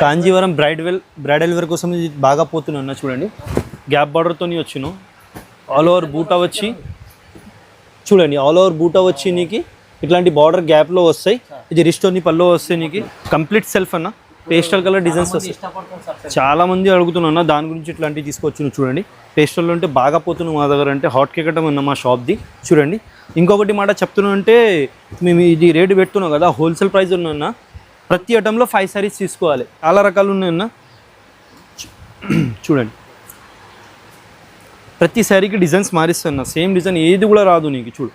Kanjeevaram bridal wear కోసం ఇది బాగా పోతున్నా చూడండి. గ్యాప్ బార్డర్తో వచ్చిన ఆల్ ఓవర్ బూటా వచ్చి చూడండి, ఆల్ ఓవర్ బూటా వచ్చి నీకు ఇట్లాంటి బార్డర్ గ్యాప్లో వస్తాయి. ఇది రిస్టోని పల్లో వస్తాయి నీకు. కంప్లీట్ సెల్ఫ్ అన్న, పేస్టల్ కలర్ డిజైన్స్ వస్తాయి. చాలా మంది అడుగుతున్నా దాని గురించి ఇట్లాంటివి తీసుకొచ్చిన చూడండి. పేస్టల్లో అంటే బాగా పోతున్నాం మా దగ్గర, అంటే హాట్ కేకటం ఉన్న మా షాప్ది చూడండి. ఇంకొకటి మాట చెప్తున్నాం అంటే మేము ఇది రేటు పెడుతున్నాం కదా, హోల్సేల్ ప్రైస్ ఉన్నా ప్రతి ఐటెంలో 5 సారీస్ తీసుకోవాలి. చాలా రకాలు ఉన్నాయన్న చూడండి. ప్రతి సారీకి డిజైన్స్ మారిస్తున్నా, సేమ్ డిజైన్ ఏది కూడా రాదు నీకు. చూడు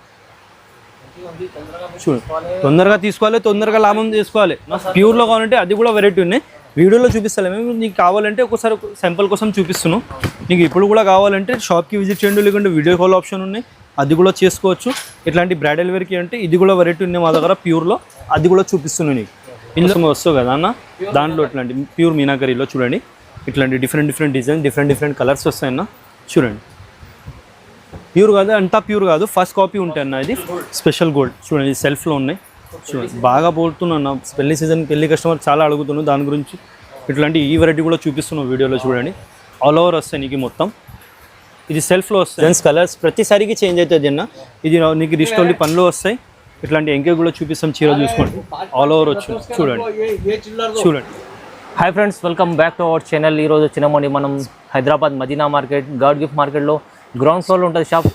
తొందరగా తీసుకోవాలి, తొందరగా లాభం చేసుకోవాలి. ప్యూర్లో కావాలంటే అది కూడా వెరైటీ ఉన్నాయి, వీడియోలో చూపిస్తాను. మేము నీకు కావాలంటే ఒకసారి శాంపుల్ కోసం చూపిస్తున్నాను. నీకు ఇప్పుడు కూడా కావాలంటే షాప్కి విజిట్ చేయండి, లేకుంటే వీడియో కాల్ ఆప్షన్ ఉన్నాయి, అది కూడా చేసుకోవచ్చు. ఇట్లాంటి బ్రైడల్ వేర్కి అంటే ఇది కూడా వెరైటీ ఉన్నాయి మా దగ్గర ప్యూర్లో, అది కూడా చూపిస్తున్నాను నీకు. ఇందులో వస్తావు కదా అన్న, దాంట్లో ఇట్లాంటి ప్యూర్ మీనాకరీలో చూడండి, ఇట్లాంటి డిఫరెంట్ డిజైన్, డిఫరెంట్ కలర్స్ వస్తాయన్న చూడండి. ప్యూర్ కాదు, అంతా ప్యూర్ కాదు, ఫస్ట్ కాపీ ఉంటాయి అన్న. ఇది స్పెషల్ గోల్డ్ చూడండి, సెల్ఫ్లో ఉన్నాయి చూడండి. బాగా పోతున్నా, పెళ్లి సీజన్ పెళ్లి కస్టమర్ చాలా అడుగుతున్నాను దాని గురించి. ఇట్లాంటి ఈ వెరైటీ కూడా చూపిస్తున్నాం వీడియోలో చూడండి. ఆల్ ఓవర్ వస్తాయి నీకు మొత్తం. ఇది సెల్ఫ్లో వస్తాయి జెంట్స్ కలర్స్, ప్రతిసారికి చేంజ్ అవుతుంది అన్న. ఇది నీకు రిస్టోల్లి పనులు వస్తాయి. ఇట్లాంటి ఎంకే కూడా చూపిస్తాం, చీర చూసుకోండి. ఆల్ ఓవర్ వచ్చి చూడండి. Hi friends, welcome back to our channel. ఈరోజు వచ్చినామండి మనం Hyderabad Madina market, God gift మార్కెట్లో గ్రౌండ్ ఫ్లోర్లో ఉంటుంది షాప్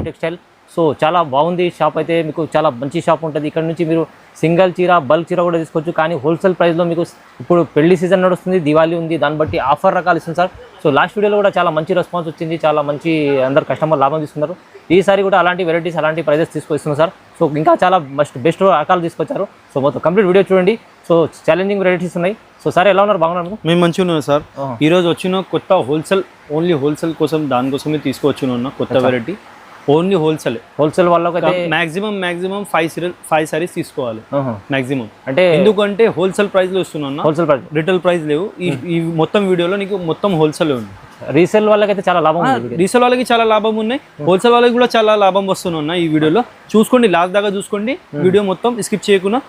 టెక్స్టైల్. సో చాలా బాగుంది షాప్ అయితే, మీకు చాలా మంచి షాప్ ఉంటుంది. ఇక్కడ నుంచి మీరు సింగిల్ చీర, బల్క్ చీర కూడా తీసుకోవచ్చు. కానీ హోల్సేల్ ప్రైస్లో మీకు ఇప్పుడు పెళ్లి సీజన్ నడుస్తుంది, దివాళీ ఉంది, దాన్ని బట్టి ఆఫర్ రకాలు ఇస్తుంది సార్. సో లాస్ట్ వీడియోలో కూడా చాలా మంచి రెస్పాన్స్ వచ్చింది, చాలా మంచి అందరు కస్టమర్ లాభం తీసుకున్నారు. ఈసారి కూడా అలాంటి వెరైటీస్, అలాంటి ప్రైజెస్ తీసుకొస్తున్నారు సార్. సో ఇంకా చాలా బెస్ట్ రకాలు తీసుకొచ్చారు. సో మొత్తం కంప్లీట్ వీడియో చూడండి. సో ఛాలెంజింగ్ వెరైటీస్ ఉన్నాయి. సో సార్ ఎలా ఉన్నారు? బాగున్నారు? మేము మంచిగా ఉన్నాం సార్. ఈరోజు వచ్చిన కొత్త ఓన్లీ హోల్సేల్ కోసం, దానికోసమే తీసుకొచ్చిన కొత్త వెరైటీ. ఓన్లీ హోల్సేల్ వాళ్ళకి మాక్సిమం 5 సారీస్ తీసుకోవాలి మాక్సిమం. అంటే ఎందుకంటే హోల్సేల్ ప్రైస్ లో ఇస్తున్నా, హోల్సేల్ ప్రైస్, రిటైల్ ప్రైస్ లేవు. ఈ మొత్తం వీడియోలో నీకు మొత్తం హోల్సేల్ ఉంది. రీసేల్ వాళ్ళకి అయితే చాలా లాభం ఉంది, రీసేల్ వాళ్ళకి చాలా లాభం ఉన్నాయి, హోల్సేల్ వాళ్ళకి కూడా చాలా లాభం వస్తున్నా. ఈ వీడియోలో చూసుకోండి, లాస్ట్ దాకా చూసుకోండి, వీడియో మొత్తం స్కిప్ చేయకుండా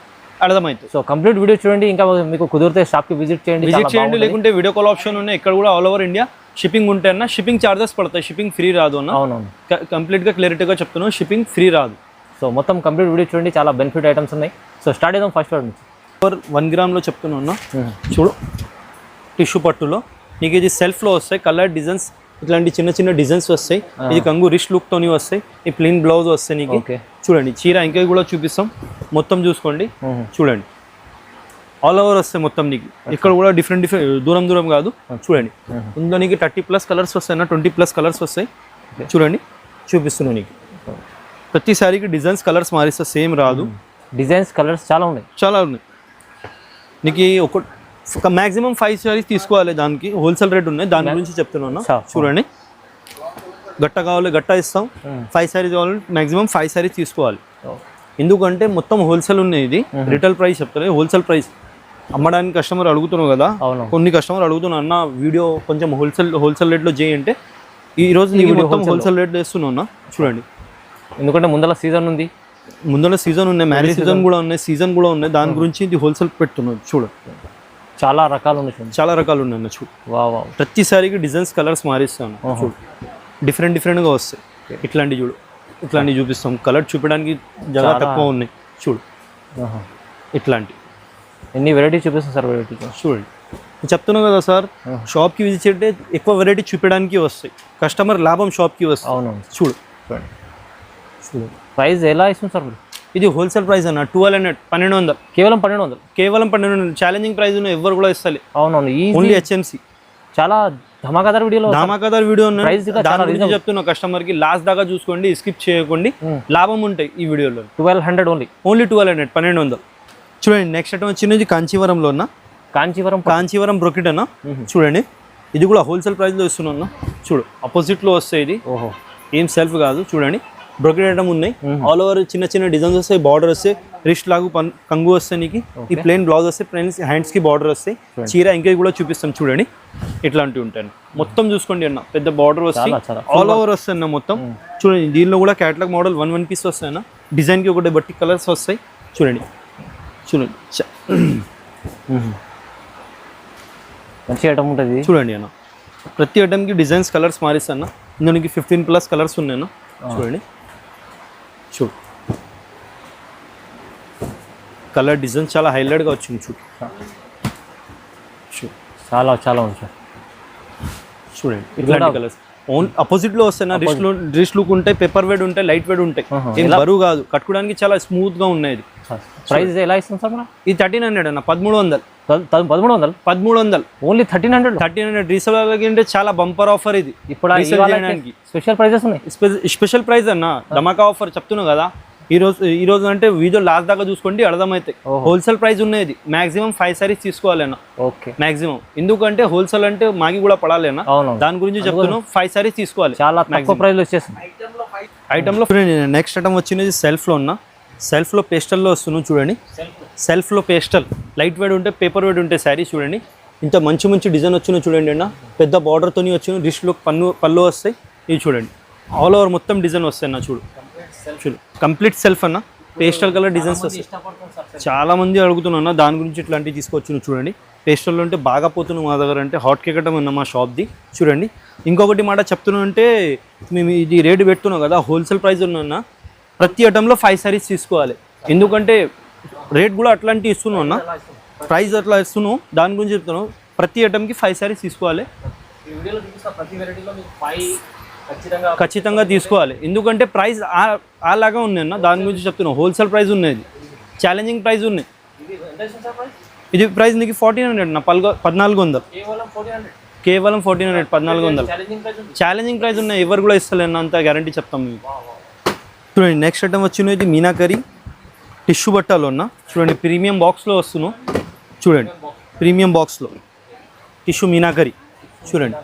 అర్థమవుతుంది. సో కంప్లీట్ వీడియో చూడండి. ఇంకా మీకు కుదిరితే షాప్కి విజిట్ చేయండి, లేకుంటే వీడియో కాల్ ఆప్షన్ ఉన్నాయి. ఇక్కడ కూడా ఆల్ ఓవర్ ఇండియా షిప్పింగ్ ఉంటే అన్న, షిప్పింగ్ ఛార్జెస్ పడతాయి, షిప్పింగ్ ఫ్రీ రాదు అన్న. అవునవును, కంప్లీట్గా క్లారిటీగా చెప్తున్నాను, షిప్పింగ్ ఫ్రీ రాదు. సో మొత్తం కంప్లీట్ వీడియో చూడండి, చాలా బెనిఫిట్ ఐటమ్స్ ఉన్నాయి. సో స్టార్ట్ చేద్దాం ఫస్ట్ వాటి నుంచి. 1 గ్రామ్లో చెప్తున్నా చూడు, టిష్యూ పట్టులో నీకు ఇది సెల్ఫ్లో వస్తాయి, కలర్ డిజైన్స్, ఇట్లాంటి చిన్న డిజైన్స్ వస్తాయి. ఇది కంగు రిస్ట్ లుక్తోని వస్తాయి. ఈ ప్లెయిన్ బ్లౌజ్ వస్తాయి నీకు. చూడండి చీర ఇంకా కూడా చూపిస్తాం, మొత్తం చూసుకోండి చూడండి. ఆల్ ఓవర్ వస్తాయి మొత్తం నీకు. ఇక్కడ కూడా డిఫరెంట్ దూరం కాదు చూడండి. ఇందులో నీకు 30+ కలర్స్ వస్తాయి అన్న, 20+ కలర్స్ వస్తాయి చూడండి. చూపిస్తున్నాను నీకు. ప్రతి సారీకి డిజైన్స్ కలర్స్ మారిస్తా, సేమ్ రాదు. డిజైన్స్ కలర్స్ చాలా ఉన్నాయి నీకు. ఒక మ్యాక్సిమం 5 సారీస్ తీసుకోవాలి, దానికి హోల్సేల్ రేట్ ఉన్నాయి, దాని గురించి చెప్తున్నాను చూడండి. గట్ట కావాలి గట్ట ఇస్తాం, 5 సారీస్ కావాలి మ్యాక్సిమం 5 సారీస్ తీసుకోవాలి. ఎందుకంటే మొత్తం హోల్సేల్ ఉన్నాయి, ఇది రిటైల్ ప్రైస్ చెప్తారు. హోల్సేల్ ప్రైస్ అమ్మడానికి కస్టమర్ అడుగుతున్నావు కదా, కొన్ని కస్టమర్ అడుగుతున్నావు అన్న వీడియో కొంచెం హోల్సేల్ రేట్లో చేయంటే ఈరోజు నీకు మొత్తం హోల్సేల్ రేట్ వేస్తున్నావు అన్న చూడండి. ఎందుకంటే ముందర సీజన్ ఉంది, ఉన్నాయి, మ్యారేజ్ సీజన్ కూడా ఉన్నాయి, దాని గురించి ఇది హోల్సేల్ పెడుతున్నావు చూడు. చాలా రకాలు ఉన్నాయి అన్న చూడు. ప్రతిసారికి డిజైన్స్ కలర్స్ మారిస్తాను చూడు, డిఫరెంట్గా వస్తాయి. ఇట్లాంటివి చూపిస్తాం, కలర్ చూపించడానికి జగ తక్కువ ఉన్నాయి చూడు. ఇట్లాంటి ఎన్ని వెరైటీ చూపిస్తాం సార్. వెరైటీ చూడండి, చెప్తున్నావు కదా సార్, షాప్కి విజిట్ చేస్తే ఎక్కువ వెరైటీ చూపించడానికి వస్తాయి, కస్టమర్ లాభం షాప్కి వస్తాయి. అవునవును చూడు. ప్రైస్ ఎలా ఇస్తుంది సార్? ఇది హోల్సేల్ ప్రైస్ అన్న, 1200 కేవలం 1200 ఛాలెంజింగ్ ప్రైస్ ఎవరు కూడా ఇస్తారు. అవునవును, ఓన్లీ HMC. చాలా ధమాకాదార్ వీడియో ఉన్నాయి, చెప్తున్నా కస్టమర్ కి. లాస్ట్ దాకా చూసుకోండి, స్కిప్ చేయకండి, లాభం ఉంటాయి ఈ వీడియోలో. 1200 ఓన్లీ 1200 చూడండి. నెక్స్ట్ ఐటమ్ వచ్చినది కాంచీవరంలో ఉన్న కాంచీవరం బ్రోకెట్ అన్న చూడండి. ఇది కూడా హోల్సేల్ ప్రైస్ లో ఇస్తున్నా చూడు. అపోజిట్ లో వస్తాయి, ఇది ఏం సెల్ఫ్ కాదు చూడండి. బ్రోకెట్ ఐటమ్ ఉన్నాయి, ఆల్ ఓవర్ చిన్న డిజైన్స్ వస్తాయి, బార్డర్ వస్తాయి, రిస్ట్ లాగు కంగు వస్తాయి నీకు. ఈ ప్లెయిన్ బ్లౌజ్ వస్తాయి, ప్లెయిన్ హ్యాండ్స్ కి బార్డర్ వస్తాయి. చీర ఇంకా కూడా చూపిస్తాం చూడండి. ఇట్లాంటివి ఉంటాయి మొత్తం చూసుకోండి అన్న. పెద్ద బార్డర్ వస్తాయి, ఆల్ ఓవర్ వస్తాయి అన్న మొత్తం చూడండి. దీనిలో కూడా క్యాటలాగ్ మోడల్ 1 పీస్ వస్తాయి అన్న. డిజైన్ కి ఒకటి బట్టి కలర్స్ వస్తాయి చూడండి. మంచి ఐటమ్ ఉంటుంది. చూడండి అన్న, ప్రతి ఐటమ్కి డిజైన్స్ కలర్స్ మారిస్తాను. ఇందులోకి 15+ కలర్స్ ఉన్నాయి అన్న. చూడండి, చూడు కలర్ డిజైన్ చాలా హైలైట్గా వచ్చింది. చూడు చాలా చాలా ఉంది సార్. చూడండి ఇట్లాంటి కలర్స్ ఓన్ అపోజిట్లో వస్తాయి. రిస్ట్ లుక్ ఉంటాయి, పేపర్ వెయిట్ ఉంటాయి, లైట్ వెయిట్ ఉంటాయి. ఏం బరువు కాదు, కట్టుకోవడానికి చాలా స్మూత్గా ఉన్నాయి. ఇది ప్రైస్ ఎలా ఇస్తుంది సార్ మనం? ఇది 1300 అన్న. 1300. 1300 ఓన్లీ 1300 రీసేలర్లకి అంటే చాలా బంపర్ ఆఫర్ ఇది. ఇప్పుడు స్పెషల్ ప్రైజెస్ ఉన్నాయి. స్పెషల్ ప్రైస్ అన్న, ధమాకా ఆఫర్ చెప్తున్నావు కదా. ఈ రోజు అంటే వీడియో లాస్ట్ దాకా చూసుకోండి, అర్థమైతే. హోల్సేల్ ప్రైస్ ఉన్నది. మాక్సిమం 5 సారీస్ తీసుకోవాలి అన్న. Okay, maximum. ఎందుకంటే హోల్సేల్ అంటే మాకి కూడా పడాలి అన్న. దాని గురించి చెప్తున్నాను. 5 సారీస్ తీసుకోవాలి. చాలా తక్కువ ప్రైస్ వచ్చేసింది ఐటమ్ లో. నెక్స్ట్ ఐటమ్ వచ్చినది సెల్ఫ్ లో ఉన్న. సెల్ఫ్ లో పేస్టల్లో వస్తున్నాం. చూడండి, సెల్ఫ్ లో పేస్టల్ లైట్ వెయిట్ ఉంటే, పేపర్ వెయిట్ ఉంటే శారీ. చూడండి ఇంత మంచి మంచి డిజైన్ వచ్చినా. చూడండి అన్న, పెద్ద బార్డర్తో వచ్చిన రిస్ట్ లో పళ్ళు వస్తాయి. ఇవి చూడండి, ఆల్ ఓవర్ మొత్తం డిజైన్ వస్తాయి అన్న. చూడు కంప్లీట్ సెల్ఫ్ అన్న, పేస్టల్ కలర్ డిజైన్స్ వస్తాయి. చాలా మంది అడుగుతున్నా దాని గురించి ఇట్లాంటివి తీసుకొచ్చిన. చూడండి పేస్టల్లో అంటే బాగా పోతున్నాం మా దగ్గర. అంటే హాట్ కేకటం ఉన్న మా షాప్ది. చూడండి ఇంకొకటి మాట చెప్తున్నా అంటే, మేము ఇది రేటు పెడుతున్నాం కదా, హోల్సేల్ ప్రైస్ ఉన్నా. ప్రతి ఐటంలో 5 సారీస్ తీసుకోవాలి. ఎందుకంటే రేట్ కూడా అట్లాంటివి ఇస్తున్నాం అన్న, ప్రైస్ అట్లా ఇస్తున్నాం. దాని గురించి చెప్తున్నాం. ప్రతి ఐటమ్కి 5 సారీస్ తీసుకోవాలి. ఖచ్చితంగా తీసుకోవాలి. ఎందుకంటే ప్రైస్ అలాగా ఉన్నాయి అన్న. దాని గురించి చెప్తున్నాం. హోల్సేల్ ప్రైస్ ఉన్నది, ఛాలెంజింగ్ ప్రైస్ ఉన్నాయి. ఇది ప్రైస్ నీకు 1400 అన్న. 1400 కేవలం 1400. 1400 ఛాలెంజింగ్ ప్రైస్ ఉన్నాయి. ఎవరు కూడా ఇస్తలేన్న, అంత గ్యారంటీ చెప్తాం మీకు. చూడండి నెక్స్ట్ ఐటమ్ వచ్చినది మీనాకరీ టిష్యూ బట్టలో ఉన్న. చూడండి ప్రీమియం బాక్స్లో వస్తున్నాం. చూడండి ప్రీమియం బాక్స్లో టిష్యూ మీనాకరీ. చూడండి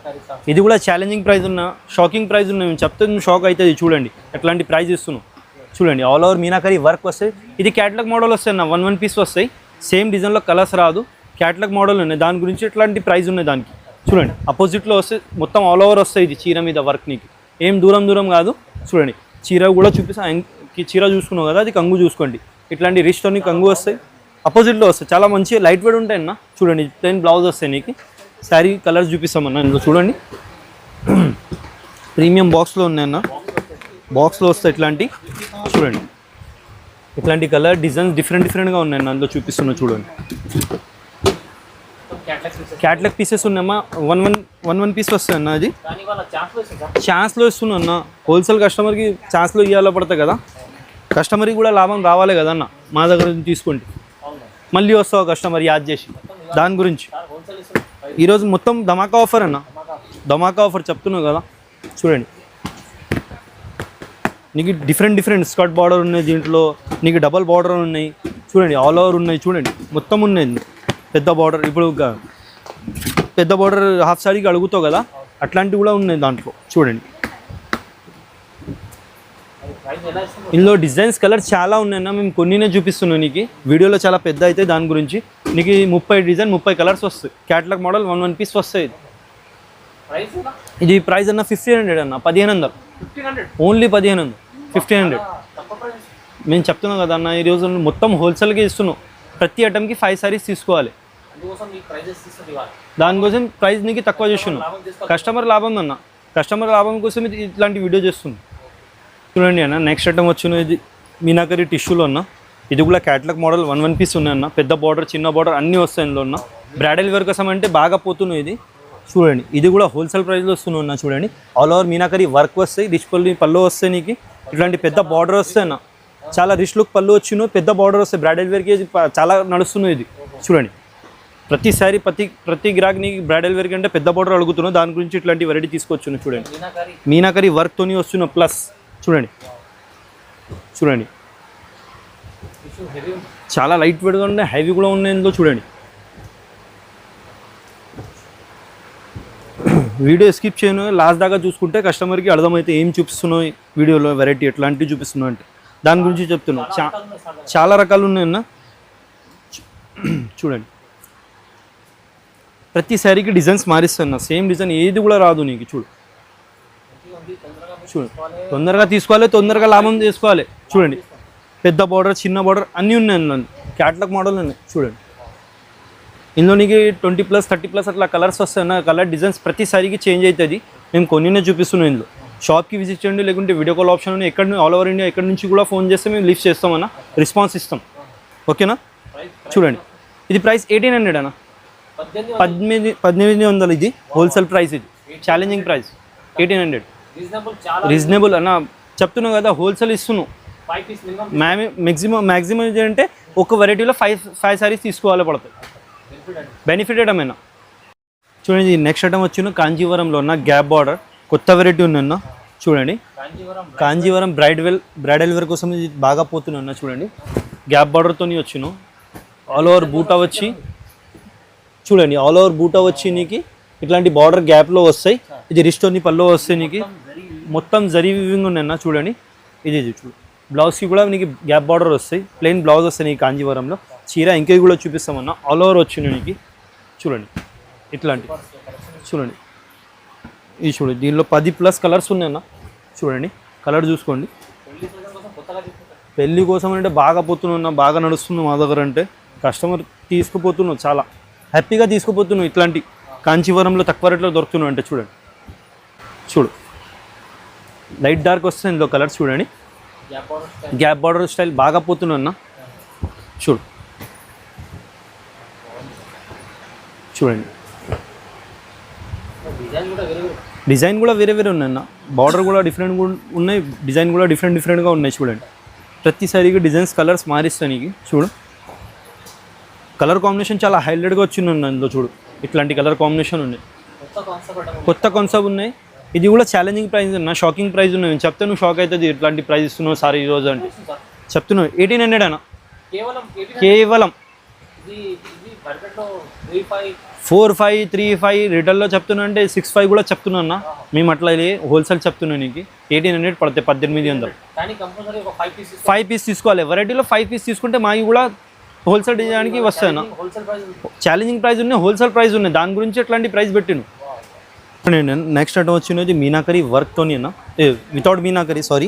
ఇది కూడా ఛాలెంజింగ్ ప్రైస్ ఉన్న, షాకింగ్ ప్రైస్ ఉన్న. మేము చెప్తే షాక్ అవుతుంది. చూడండి ఎట్లాంటి ప్రైస్ ఇస్తున్నాం. చూడండి ఆల్ ఓవర్ మీనాకరీ వర్క్ వస్తాయి. ఇది క్యాటలాగ్ మోడల్ వస్తాయి అన్న. 1 పీస్ వస్తాయి. సేమ్ డిజైన్లో కలర్స్ రాదు, క్యాటలాగ్ మోడల్ ఉన్నాయి. దాని గురించి ఎట్లాంటి ప్రైస్ ఉన్నాయి దానికి. చూడండి అపోజిట్లో వస్తే మొత్తం ఆల్ ఓవర్ వస్తాయి. ఇది చీర మీద వర్క్ నీకు ఏం దూరం కాదు. చూడండి చీర కూడా చూపిస్తా. చీర చూసుకున్నావు కదా, అది కంగు చూసుకోండి. ఇట్లాంటి రిస్ట్తో కంగు వస్తాయి, అపోజిట్లో వస్తాయి. చాలా మంచి లైట్ వెయిట్ ఉంటాయి అన్న. చూడండి ప్లెయిన్ బ్లౌజ్ వస్తాయి నీకు. శారీ కలర్స్ చూపిస్తామన్నా ఇందులో. చూడండి ప్రీమియం బాక్స్లో ఉన్నాయన్న. బాక్స్లో వస్తాయి ఇట్లాంటి. చూడండి ఇట్లాంటి కలర్ డిజైన్స్ డిఫరెంట్గా ఉన్నాయన్న. అందులో చూపిస్తున్నా. చూడండి క్యాటలాగ్ పీసెస్ ఉన్నాయమ్మా. 1 పీస్ వస్తాయి అన్న. అది ఛాన్స్లో ఇస్తున్నా అన్న. హోల్సేల్ కస్టమర్కి ఛాన్స్లో ఇవ్వాలో పడతాయి కదా, కస్టమర్కి కూడా లాభం రావాలి కదన్న. మా దగ్గర నుంచి తీసుకోండి, మళ్ళీ వస్తావు కస్టమర్ యాద్ చేసి. దాని గురించి ఈరోజు మొత్తం ధమాకా ఆఫర్ అన్న. ధమాకా ఆఫర్ చెప్తున్నావు కదా. చూడండి నీకు డిఫరెంట్ స్కర్ట్ బార్డర్ ఉన్నాయి. దీంట్లో నీకు డబల్ బార్డర్ ఉన్నాయి. చూడండి ఆల్ ఓవర్ ఉన్నాయి. చూడండి మొత్తం ఉన్నాయి. పెద్ద బార్డర్, ఇప్పుడు పెద్ద బార్డర్ హాఫ్ సారీకి అడుగుతావు కదా, అట్లాంటివి కూడా ఉన్నాయి దాంట్లో. చూడండి ఇందులో డిజైన్స్ కలర్స్ చాలా ఉన్నాయన్న. మేము కొన్నినే చూపిస్తున్నాం నీకు. వీడియోలో చాలా పెద్ద అయితే దాని గురించి నీకు 30 డిజైన్ 30 కలర్స్ వస్తాయి. క్యాటలాగ్ మోడల్ 1 పీస్ వస్తాయి. ఇది ప్రైస్ అన్న 1500 అన్న. 1500 ఓన్లీ 1500. 1500 మేము చెప్తున్నాం కదా అన్న. ఈరోజు మొత్తం హోల్సేల్గా ఇస్తున్నాం. ప్రతి ఐటమ్కి 5 సారీస్ తీసుకోవాలి. దానికోసం ప్రైస్ నీకు తక్కువ చేస్తున్నాం. కస్టమర్ లాభం అన్న. కస్టమర్ లాభం కోసం ఇట్లాంటి వీడియో చేస్తున్నాం. చూడండి అన్న నెక్స్ట్ ఐటమ్ వచ్చిన ఇది మీనాకరీ టిష్యూలో అన్న. ఇది కూడా క్యాటలాగ్ మోడల్ 1 పీస్ ఉన్నాయన్న. పెద్ద బార్డర్ చిన్న బార్డర్ అన్నీ వస్తాయి ఇందులో ఉన్న. బ్రైడల్ వేర్ కోసం అంటే బాగా పోతున్నాయి ఇది. చూడండి ఇది కూడా హోల్సేల్ ప్రైస్లో వస్తున్నా. చూడండి ఆల్ ఓవర్ మీనాకరీ వర్క్ వస్తాయి. రిచ్ పళ్ళు వస్తాయి నీకు. ఇట్లాంటి పెద్ద బార్డర్ వస్తాయి అన్న. చాలా రిచ్ లుక్ పళ్ళు వచ్చినాయి, పెద్ద బార్డర్ వస్తాయి. బ్రైడల్ వేర్కి చాలా నడుస్తున్నాయి ఇది. చూడండి ప్రతిసారి ప్రతి గ్రాక్ నీకు బ్రైడల్ వేర్కి అంటే పెద్ద బార్డర్ అడుగుతున్నావు. దాని గురించి ఇట్లాంటి వెరైటీ తీసుకొచ్చును. చూడండి మీనాకరీ వర్క్తోని వస్తున్న. ప్లస్ చూడండి చాలా లైట్ వెయిట్గా ఉన్నాయి, హెవీ కూడా ఉన్నాయి ఇందులో. చూడండి వీడియో స్కిప్ చేయను, లాస్ట్ దాకా చూసుకుంటే కస్టమర్కి అర్థమైతే ఏం చూపిస్తున్నావు వీడియోలో, వెరైటీ ఎట్లాంటివి చూపిస్తున్నావు అంటే దాని గురించి చెప్తున్నాను. చాలా రకాలు ఉన్నాయన్న. చూడండి ప్రతి శారీకి డిజైన్స్ మారిస్తున్నా. సేమ్ డిజైన్ ఏది కూడా రాదు నీకు. చూడు తొందరగా తీసుకోవాలి, తొందరగా లాభం చేసుకోవాలి. చూడండి పెద్ద బార్డర్ చిన్న బార్డర్ అన్నీ ఉన్నాయి. క్యాటలాగ్ మోడల్ ఉన్నాయి. చూడండి ఇందులో నీకు 20+ 30+ అట్లా కలర్స్ వస్తాయి అన్న. కలర్ డిజైన్స్ ప్రతిసారికి చేంజ్ అవుతుంది. మేము కొన్నినే చూపిస్తున్నాం ఇందులో. షాప్కి విజిట్ చేయండి, లేకుంటే వీడియో కాల్ ఆప్షన్ ఉంది. ఎక్కడ ఆల్ ఓవర్ ఇండియా ఎక్కడి నుంచి కూడా ఫోన్ చేస్తే మేము లిఫ్ట్ చేస్తామన్న, రెస్పాన్స్ ఇస్తాం. ఓకేనా? చూడండి, ఇది ప్రైస్ 1800 అన్న. 1800 ఇది హోల్సేల్ ప్రైస్. ఇది ఛాలెంజింగ్ ప్రైస్ 1800. రీజనబుల్ అన్న, చెప్తున్నాం కదా హోల్సేల్ ఇస్తున్నాం. మ్యాక్సిమం ఏంటంటే ఒక వెరైటీలో 5 సారీస్ తీసుకోవాలి పడతాయి. బెనిఫిటెడ్ అమైనా. చూడండి, నెక్స్ట్ ఐటమ్ వచ్చిన కాంజీవరంలో ఉన్న గ్యాప్ బార్డర్ కొత్త వెరైటీ ఉందన్న. చూడండి, కాంజీవరం బ్రైడల్ వేర్ కోసం ఇది బాగా పోతున్నా. చూడండి, గ్యాప్ బార్డర్తో వచ్చిన ఆల్ ఓవర్ బూటా వచ్చి, చూడండి ఆల్ ఓవర్ బూటా వచ్చి నీకు ఇట్లాంటి బార్డర్ గ్యాప్లో వస్తాయి. ఇది రిస్టోని పల్లో వస్తాయి. నీకు మొత్తం జరీ వివింగ్ ఉన్నాయన్న. చూడండి, ఇది చూడు, బ్లౌజ్కి కూడా నీకు గ్యాప్ బార్డర్ వస్తాయి. ప్లెయిన్ బ్లౌజ్ వస్తాయి నీకు కాంజీవరంలో. చీర ఇంకే కూడా చూపిస్తామన్న. ఆల్ ఓవర్ వచ్చిన నీకు చూడండి ఇట్లాంటి. చూడండి, ఇది చూడండి, దీనిలో 10+ కలర్స్ ఉన్నాయన్న. చూడండి, కలర్ చూసుకోండి. పెళ్ళి కోసం అంటే బాగా పోతున్నా, బాగా నడుస్తున్నాం మా దగ్గర. అంటే కస్టమర్ తీసుకుపోతున్నాం, చాలా హ్యాపీగా తీసుకుపోతున్నాం. ఇట్లాంటి కాంచీవరంలో తక్కువ రేట్లో దొరుకుతున్నాం అంటే. చూడండి, చూడు లైట్ డార్క్ వస్తుంది ఇందులో కలర్స్. చూడండి, గ్యాప్ బార్డర్ స్టైల్ బాగా పోతున్నా అన్న. చూడు, చూడండి డిజైన్ కూడా వేరే వేరే ఉన్నాయన్న. బార్డర్ కూడా డిఫరెంట్ ఉన్నాయి, డిజైన్ కూడా డిఫరెంట్గా ఉన్నాయి. చూడండి, ప్రతిసారిగా డిజైన్స్ కలర్స్ మారిస్తాయి నీకు. చూడు, కలర్ కాంబినేషన్ చాలా హైలైట్గా వచ్చిందన్న ఇందులో. చూడు, ఇట్లాంటి కలర్ కాంబినేషన్ ఉన్నాయి, కొత్త కాన్సెప్ట్ ఉన్నాయి. ఇది కూడా ఛాలెంజింగ్ ప్రైస్ అన్న, షాకింగ్ ప్రైస్ ఉన్నాయి. నేను చెప్తే నువ్వు షాక్ అవుతుంది, ఇట్లాంటి ప్రైస్ ఇస్తున్నావు సార్ ఈరోజు అంటే. చెప్తున్నావు 1800 అన్న. కేవలం 45, 35 రిటైల్లో చెప్తున్నా అంటే 65 కూడా చెప్తున్నా అన్న. మేము అట్లా హోల్సేల్ చెప్తున్నాం నీకు. 1800 పడతాయి, 1800. 5 పీస్ తీసుకోవాలి. వెరైటీలో 5 పీస్ తీసుకుంటే మాకు కూడా హోల్సేల్ డిజైన్కి వస్తాయి అన్న. ఛాలెంజింగ్ ప్రైస్ ఉన్నాయి, హోల్సేల్ ప్రైస్ ఉన్నాయి. దాని గురించి ఎట్లాంటి ప్రైస్ పెట్టిను. నెక్స్ట్ ఐటమ్ వచ్చినది మీనాకరీ వర్క్తోని అన్న. వితౌట్ మీనాకరీ, సారీ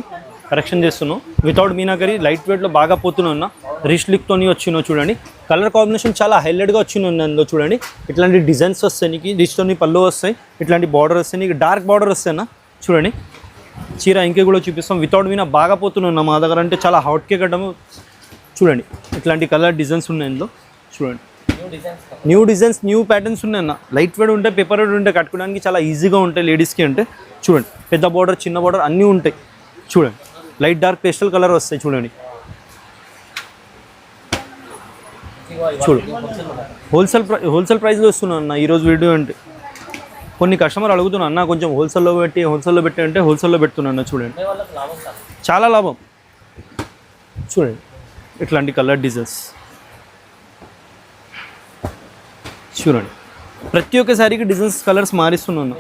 కరెక్షన్ చేస్తున్నాను. వితౌట్ మీనాకరీ లైట్ వెయిట్లో బాగా పోతున్నా. రిస్ట్ లిక్తోని వచ్చినావు. చూడండి, కలర్ కాంబినేషన్ చాలా హైలైట్గా వచ్చిన అందులో. చూడండి, ఇట్లాంటి డిజైన్స్ వస్తాయి నీకు. రిస్ట్తోని పళ్ళు వస్తాయి, ఇట్లాంటి బార్డర్ వస్తాయి నీకు. డార్క్ బార్డర్ వస్తాయి అన్న. చూడండి, చీర ఇంకే కూడా చూపిస్తాం. వితౌట్ మీనా బాగా పోతున్నా మా దగ్గర అంటే. చాలా హాట్ కేక్ అడ్డము. చూడండి, ఇట్లాంటి కలర్ డిజైన్స్ ఉన్నాయి ఇందులో. చూడండి, న్యూ డిజైన్స్, న్యూ ప్యాటర్న్స్ ఉన్నాయన్న. లైట్ వెయిట్ ఉంటాయి, పేపర్ వెయిట్ ఉంటాయి, కట్టుకోవడానికి చాలా ఈజీగా ఉంటాయి లేడీస్కి అంటే. చూడండి, పెద్ద బార్డర్, చిన్న బార్డర్ అన్నీ ఉంటాయి. చూడండి, లైట్ డార్క్ పేస్టల్ కలర్ వస్తాయి. చూడండి, చూడు హోల్సేల్ ప్రైస్లో వస్తున్నాను అన్న ఈరోజు వీడియో అంటే. కొన్ని కస్టమర్ అడుగుతున్నా అన్న కొంచెం హోల్సేల్లో పెట్టి అంటే హోల్సేల్లో పెడుతున్నా అన్న. చూడండి, చాలా లాభం. చూడండి, ఇట్లాంటి కలర్ డిజైన్స్ చూడండి. ప్రతి ఒక్కసారికి డిజైన్స్ కలర్స్ మారిస్తున్నాను.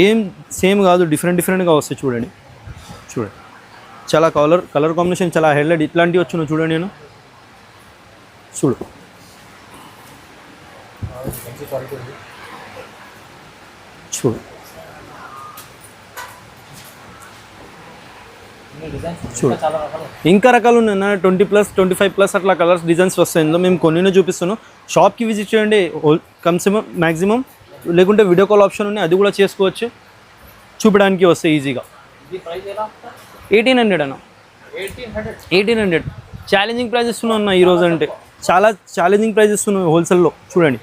ఏం సేమ్ కాదు, డిఫరెంట్గా వస్తాయి. చూడండి, చూడండి చాలా కలర్ కాంబినేషన్ చాలా హైలైట్. ఇట్లాంటివి వచ్చినాయి చూడండి. నేను చూడు, చూడు చూడు ఇంకా రకాలు ఉన్నాయి. 20+, 25+ అట్లా కలర్స్ డిజైన్స్ వస్తాయి ఇందులో. మేము కొన్ని చూపిస్తున్నాం. షాప్కి విజిట్ చేయండి మ్యాక్సిమం, లేకుంటే వీడియో కాల్ ఆప్షన్ ఉన్నాయి, అది కూడా చేసుకోవచ్చు. చూపడానికి వస్తాయి ఈజీగా. 1800 అన్న. 1800 ఛాలెంజింగ్ ప్రైస్ ఇస్తున్నాం అన్న ఈరోజు అంటే. చాలా ఛాలెంజింగ్ ప్రైస్ ఇస్తున్నాం హోల్సేల్లో. చూడండి,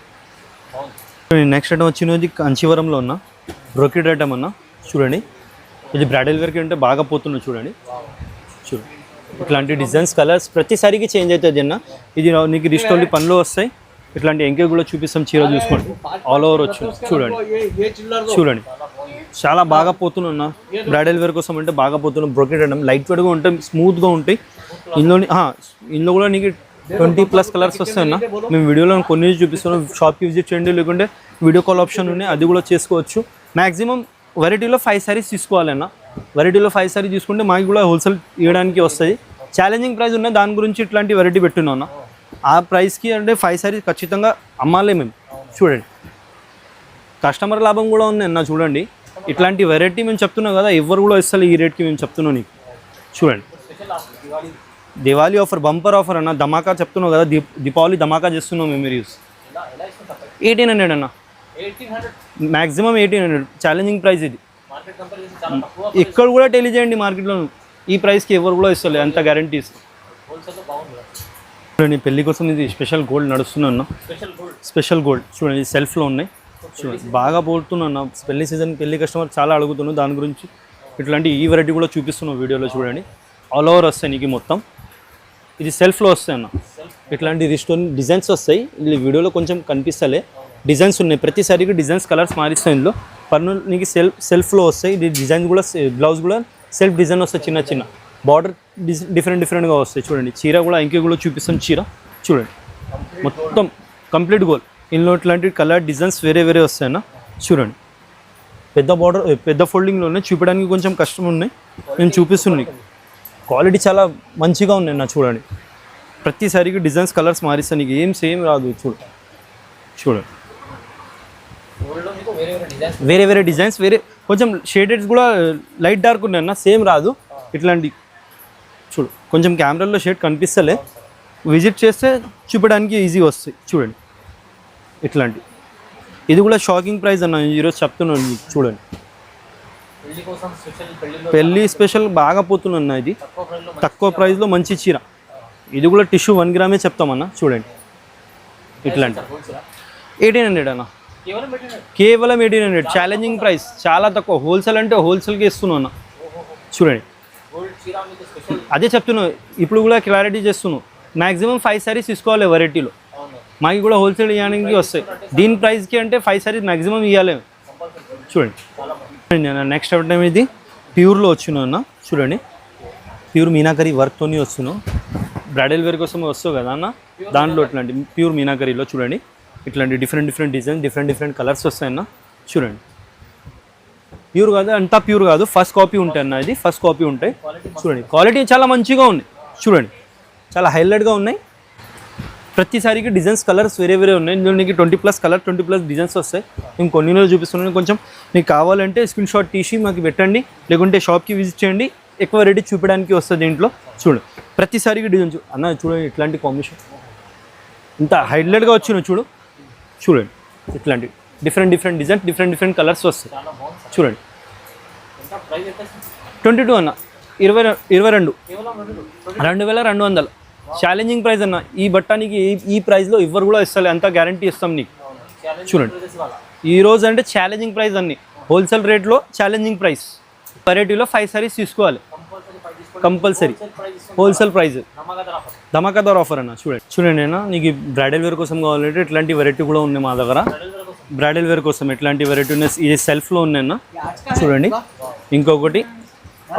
నెక్స్ట్ ఐటమ్ వచ్చినది కాంచీవరంలో ఉన్న బ్రోకెడ్ ఐటమ్ అన్న. చూడండి, ఇది బ్రైడల్ వేర్కి అంటే బాగా పోతున్నాయి. చూడండి, చూడండి ఇట్లాంటి డిజైన్స్ కలర్స్ ప్రతిసారికి చేంజ్ అవుతుంది అన్న. ఇది నీకు రిస్ట్ ఓన్లీ పనులు వస్తాయి. ఇట్లాంటి ఎంకే కూడా చూపిస్తాం. చీర చూసుకోండి, ఆల్ ఓవర్ వచ్చి చూడండి. చూడండి, చాలా బాగా పోతున్నా. బ్రైడల్ వేర్ కోసం అంటే బాగా పోతున్నాం. బ్రోకెడ్ ఐటమ్ లైట్ వెయిట్గా ఉంటాయి, స్మూత్గా ఉంటాయి. ఇందులో కూడా నీకు 20+ కలర్స్ వస్తాయన్న. మేము వీడియోలో కొన్ని చూపిస్తున్నాం. షాప్కి విజిట్ చేయండి, లేకుంటే వీడియో కాల్ ఆప్షన్ ఉన్నాయి, అది కూడా చేసుకోవచ్చు. మ్యాక్సిమం వెరైటీలో 5 సారీస్ తీసుకోవాలన్న. వెరైటీలో 5 సారీస్ తీసుకుంటే మాకు కూడా హోల్సేల్ ఇవ్వడానికి వస్తుంది. ఛాలెంజింగ్ ప్రైస్ ఉన్నాయి, దాని గురించి ఇట్లాంటి వెరైటీ పెట్టున్నాం. ఆ ప్రైస్కి అంటే 5 సారీస్ ఖచ్చితంగా అమ్మాలే మేము. చూడండి, కస్టమర్ లాభం కూడా ఉంది అన్న. చూడండి, ఇట్లాంటి వెరైటీ మేము చెప్తున్నాం కదా, ఎవరు కూడా ఇస్తారు ఈ రేట్కి మేము చెప్తున్నాం నీకు. చూడండి, దివాళీ ఆఫర్, బంపర్ ఆఫర్ అన్న. ధమాకా చెప్తున్నావు కదా, దీపావళి ధమాకా చేస్తున్నాం మేము. మీరు 1800 అన్న, 1800 మ్యాక్సిమం 1800 ఛాలెంజింగ్ ప్రైస్ ఇది. మార్కెట్ కంపేర్ చేసి చాలా తక్కువ ఇక్కడ కూడా టెలి చేయండి మార్కెట్లో, ఈ ప్రైస్కి ఎవరు కూడా ఇస్తలేదు, అంత గ్యారంటీ ఇస్తాం. హోల్సేల్లో బాగుంది. చూడండి పెళ్లి కోసం ఇది స్పెషల్ గోల్డ్ నడుస్తున్నా, స్పెషల్ గోల్డ్ స్పెషల్ గోల్డ్ చూడండి సెల్ఫ్లో ఉన్నాయి. చూడండి బాగా పోతున్నా, పెళ్లి సీజన్ పెళ్లి కస్టమర్ చాలా అడుగుతున్నాను దాని గురించి. ఇట్లాంటి ఈ వెరైటీ కూడా చూపిస్తున్నాం వీడియోలో చూడండి. ఆల్ ఓవర్ వస్తాయి నీకు మొత్తం, ఇది సెల్ఫ్లో వస్తాయి అన్న. ఇట్లాంటి రిస్టోన్ డిజైన్స్ వస్తాయి, ఇది వీడియోలో కొంచెం కనిపిస్తలే, డిజైన్స్ ఉన్నాయి. ప్రతిసారికి డిజైన్స్ కలర్స్ మారిస్తాయి ఇందులో. పన్ను నీకు సెల్ఫ్లో వస్తాయి. ఇది డిజైన్ కూడా బ్లౌజ్ కూడా సెల్ఫ్ డిజైన్ వస్తాయి, చిన్న చిన్న బార్డర్ డిఫరెంట్గా వస్తాయి. చూడండి చీర కూడా ఇంకే కూడా చూపిస్తాం. చీర చూడండి మొత్తం కంప్లీట్ గోల్డ్. ఇందులో ఇట్లాంటి కలర్ డిజైన్స్ వేరే వేరే వస్తాయన్న. చూడండి పెద్ద బార్డర్ పెద్ద ఫోల్డింగ్లో ఉన్నాయి, చూపించడానికి కొంచెం కష్టం ఉన్నాయి, నేను చూపిస్తున్నాను. క్వాలిటీ చాలా మంచిగా ఉన్నాయి నా. చూడండి ప్రతిసారికి డిజైన్స్ కలర్స్ మారిస్తాను, నీకు ఏం సేమ్ రాదు. చూడండి వేరే వేరే డిజైన్స్, వేరే కొంచెం షేడెడ్స్ కూడా లైట్ డార్క్ ఉన్నాయన్న, సేమ్ రాదు. ఇట్లాంటి చూడు కొంచెం కెమెరాలో షేడ్ కనిపిస్తలే, విజిట్ చేస్తే చూపడానికి ఈజీ వస్తాయి. చూడండి ఇట్లాంటి ఇది కూడా షాకింగ్ ప్రైస్ అన్న, ఈరోజు చెప్తున్నాను మీకు. చూడండి పెళ్ళి స్పెషల్ బాగా పోతున్నా, ఇది తక్కువ ప్రైస్లో మంచి చీర. ఇది కూడా టిష్యూ 1 గ్రామే చెప్తామన్నా. చూడండి ఇట్లాంటి 1800 అన్న, కేవలం 1800 ఛాలెంజింగ్ ప్రైస్, చాలా తక్కువ. హోల్సేల్ అంటే హోల్సేల్కి ఇస్తున్నాను అన్న. చూడండి అదే చెప్తున్నాను, ఇప్పుడు కూడా క్లారిటీ చేస్తున్నాను. మ్యాక్సిమం 5 సారీస్ తీసుకోవాలి వెరైటీలో, మాకు కూడా హోల్సేల్ ఇవ్వడానికి వస్తాయి. దీని ప్రైస్కి అంటే 5 సారీస్ మ్యాక్సిమం ఇవ్వాలి. చూడండి నెక్స్ట్ ఐటమ్ ఇది ప్యూర్లో వచ్చిన అన్న. చూడండి ప్యూర్ మీనాకరీ వర్క్తో వస్తున్నాను. బ్రైడల్ వేర్ కోసం వస్తావు కదా అన్న, దాంట్లో ఇట్లాంటి ప్యూర్ మీనాకరీలో చూడండి ఇట్లాంటి డిఫరెంట్ డిజైన్ డిఫరెంట్ కలర్స్ వస్తాయన్న. చూడండి ప్యూర్ కాదు, అంతా ప్యూర్ కాదు, ఫస్ట్ కాపీ ఉంటాయి అన్న. ఇది ఫస్ట్ కాపీ ఉంటాయి. చూడండి క్వాలిటీ చాలా మంచిగా ఉంది. చూడండి చాలా హైలైట్గా ఉన్నాయి. ప్రతిసారికి డిజైన్స్ కలర్స్ వేరే వేరే ఉన్నాయి. ఇందులో నీకు 20+ కలర్ 20+ డిజైన్స్ వస్తాయి. నేను కొన్ని చూపిస్తున్నాను. కొంచెం మీకు కావాలంటే స్క్రీన్ షాట్ తీసి మాకు పెట్టండి, లేకుంటే షాప్కి విజిట్ చేయండి. ఎక్కువ రేట్ చూపించడానికి వస్తుంది దీంట్లో. చూడండి ప్రతిసారికి డిజైన్స్ అన్న. చూడండి ఇట్లాంటి కాంబినేషన్ ఇంత హైలైట్గా వచ్చినాయి. చూడండి ఇట్లాంటి డిఫరెంట్ డిజైన్స్ డిఫరెంట్ కలర్స్ వస్తాయి. చూడండి 22 అన్న, 22,200 ఛాలెంజింగ్ ప్రైస్ అన్న. ఈ బట్టానికి ఈ ప్రైస్లో ఎవరు కూడా ఇస్తారు, అంత గ్యారంటీ ఇస్తాం నీకు. చూడండి ఈ రోజు అంటే ఛాలెంజింగ్ ప్రైస్ అన్ని, హోల్సేల్ రేట్లో ఛాలెంజింగ్ ప్రైస్. వెరైటీలో 5 సారీస్ తీసుకోవాలి కంపల్సరీ, హోల్సేల్ ప్రైస్, ధమాకాదార్ ఆఫర్ అన్న. చూడండి అన్న, నీకు బ్రైడల్ వేర్ కోసం కావాలంటే ఇట్లాంటి వెరైటీ కూడా ఉన్నాయి మా దగ్గర. బ్రైడల్ వేర్ కోసం ఎట్లాంటి వెరైటీ ఉన్నాయి, ఇది సెల్ఫ్లో ఉన్నాయన్న. చూడండి ఇంకొకటి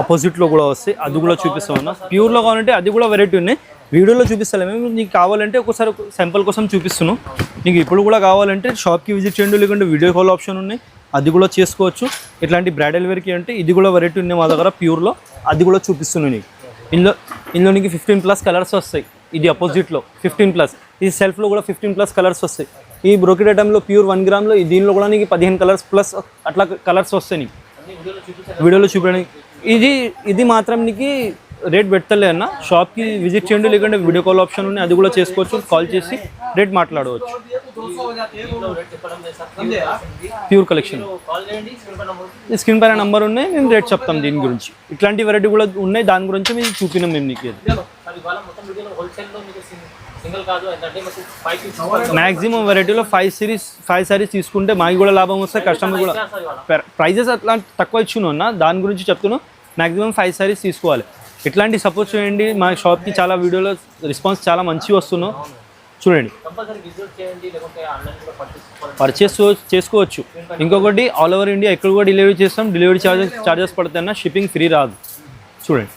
ఆపోజిట్లో కూడా వస్తాయి, అది కూడా చూపిస్తామన్నా. ప్యూర్లో కావాలంటే అది కూడా వెరైటీ ఉన్నాయి, వీడియోలో చూపిస్తాను. మేము నీకు కావాలంటే ఒకసారి శాంపుల్ కోసం చూపిస్తున్నాను. నీకు ఇప్పుడు కూడా కావాలంటే షాప్కి విజిట్ చేయండి, లేకుంటే వీడియో కాల్ ఆప్షన్ ఉన్నాయి, అది కూడా చేసుకోవచ్చు. ఇట్లాంటి బ్రైడల్ వేర్కి అంటే ఇది కూడా వెరైటీ ఉన్నాయి మా దగ్గర ప్యూర్లో, అది కూడా చూపిస్తున్నాను నీకు. ఇందులో నీకు 15+ కలర్స్ వస్తాయి. ఇది అపోజిట్లో 15+, ఇది సెల్ఫ్లో కూడా 15+ కలర్స్ వస్తాయి. ఈ బ్రోకెడ్ ఐటంలో ప్యూర్ 1 గ్రామ్లో దీనిలో కూడా నీకు 15 కలర్స్ ప్లస్ అట్లా కలర్స్ వస్తాయి నీకు వీడియోలో చూపించడానికి. ఇది మాత్రం నీకు రేట్ పెట్టలే అన్న. షాప్కి విజిట్ చేయండి, లేకుంటే వీడియో కాల్ ఆప్షన్ ఉన్నాయి, అది కూడా చేసుకోవచ్చు. కాల్ చేసి రేట్ మాట్లాడవచ్చు. ప్యూర్ కలెక్షన్ స్క్రీన్ పైన నంబర్ ఉన్నాయి, నేను రేట్ చెప్తాం దీని గురించి. ఇట్లాంటి వెరైటీ కూడా ఉన్నాయి, దాని గురించి మేము చూపినాం మేము నీకు. మ్యాక్సిమం వెరైటీలో 5 సారీస్ తీసుకుంటే మాకు కూడా లాభం వస్తాయి, కస్టమర్ కూడా. ప్రైజెస్ అట్లా తక్కువ ఇచ్చును అన్న, దాని గురించి చెప్తున్నాను. మ్యాక్సిమం 5 సారీస్ తీసుకోవాలి. ఇట్లాంటి సపోర్ట్ చేయండి. మా షాప్కి చాలా వీడియోలో రెస్పాన్స్ చాలా మంచిగా వస్తున్నాం. చూడండి పర్చేస్ చేసుకోవచ్చు. ఇంకొకటి ఆల్ ఓవర్ ఇండియా ఎక్కడ కూడా డెలివరీ చేస్తాం. డెలివరీ చార్జెస్ పడతాయన్నా, షిప్పింగ్ ఫ్రీ రాదు. చూడండి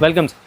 వెల్కమ్ సార్.